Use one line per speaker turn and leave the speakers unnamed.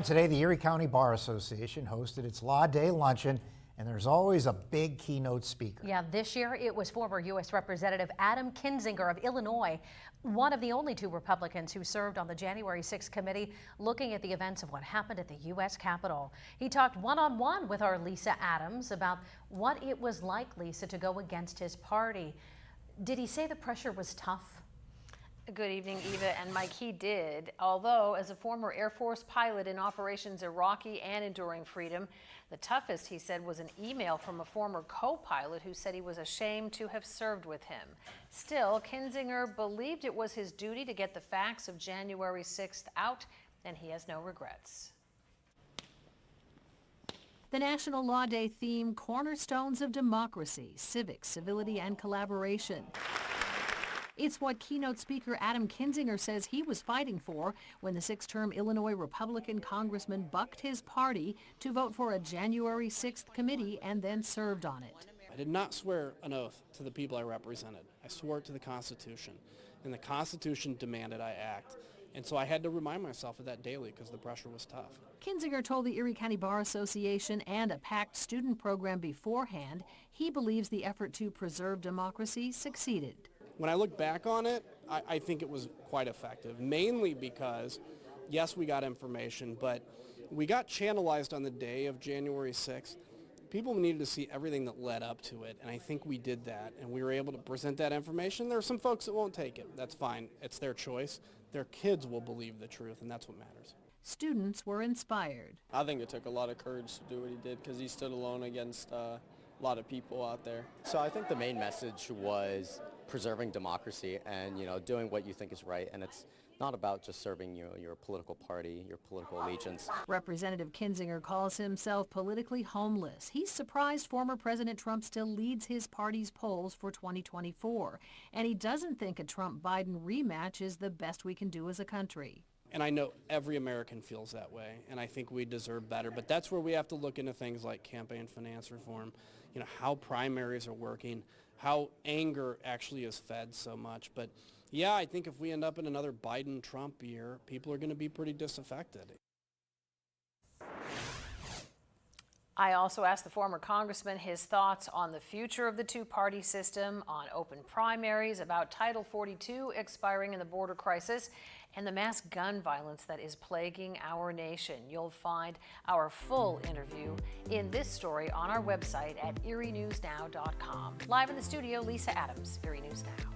Today, the Erie County Bar Association hosted its Law Day Luncheon, and there's always a big keynote speaker.
Yeah, this year it was former U.S. Representative Adam Kinzinger of Illinois, one of the only two Republicans who served on the January 6th committee looking at the events of what happened at the U.S. Capitol. He talked one-on-one with our Lisa Adams about what it was like, Lisa, to go against his party. Did he say the pressure was tough?
Good evening, Eva and Mike. He did, although as a former Air Force pilot in Operations Iraqi and Enduring Freedom, the toughest, he said, was an email from a former co-pilot who said he was ashamed to have served with him. Still, Kinzinger believed it was his duty to get the facts of January 6th out, and he has no regrets.
The National Law Day theme, Cornerstones of Democracy, Civics, Civility, and Collaboration. It's what keynote speaker Adam Kinzinger says he was fighting for when the six-term Illinois Republican congressman bucked his party to vote for a January 6th committee and then served on it.
I did not swear an oath to the people I represented. I swore it to the Constitution, and the Constitution demanded I act. And so I had to remind myself of that daily because the pressure was tough.
Kinzinger told the Erie County Bar Association and a packed student program beforehand he believes the effort to preserve democracy succeeded.
When I look back on it, I think it was quite effective, mainly because, yes, we got information, but we got channelized on the day of January 6th. People needed to see everything that led up to it, and I think we did that, and we were able to present that information. There are some folks that won't take it. That's fine. It's their choice. Their kids will believe the truth, and that's what matters.
Students were inspired.
I think it took a lot of courage to do what he did because he stood alone against a lot of people out there.
So I think the main message was preserving democracy and, doing what you think is right. And it's not about just serving your political party, your political allegiance.
Representative Kinzinger calls himself politically homeless. He's surprised former President Trump still leads his party's polls for 2024. And he doesn't think a Trump-Biden rematch is the best we can do as a country.
And I know every American feels that way, and I think we deserve better. But that's where we have to look into things like campaign finance reform, how primaries are working, how anger actually is fed so much. But yeah, I think if we end up in another Biden-Trump year, people are going to be pretty disaffected.
I also asked the former congressman his thoughts on the future of the two-party system, on open primaries, about Title 42 expiring in the border crisis, and the mass gun violence that is plaguing our nation. You'll find our full interview in this story on our website at erienewsnow.com. Live in the studio, Lisa Adams, Erie News Now.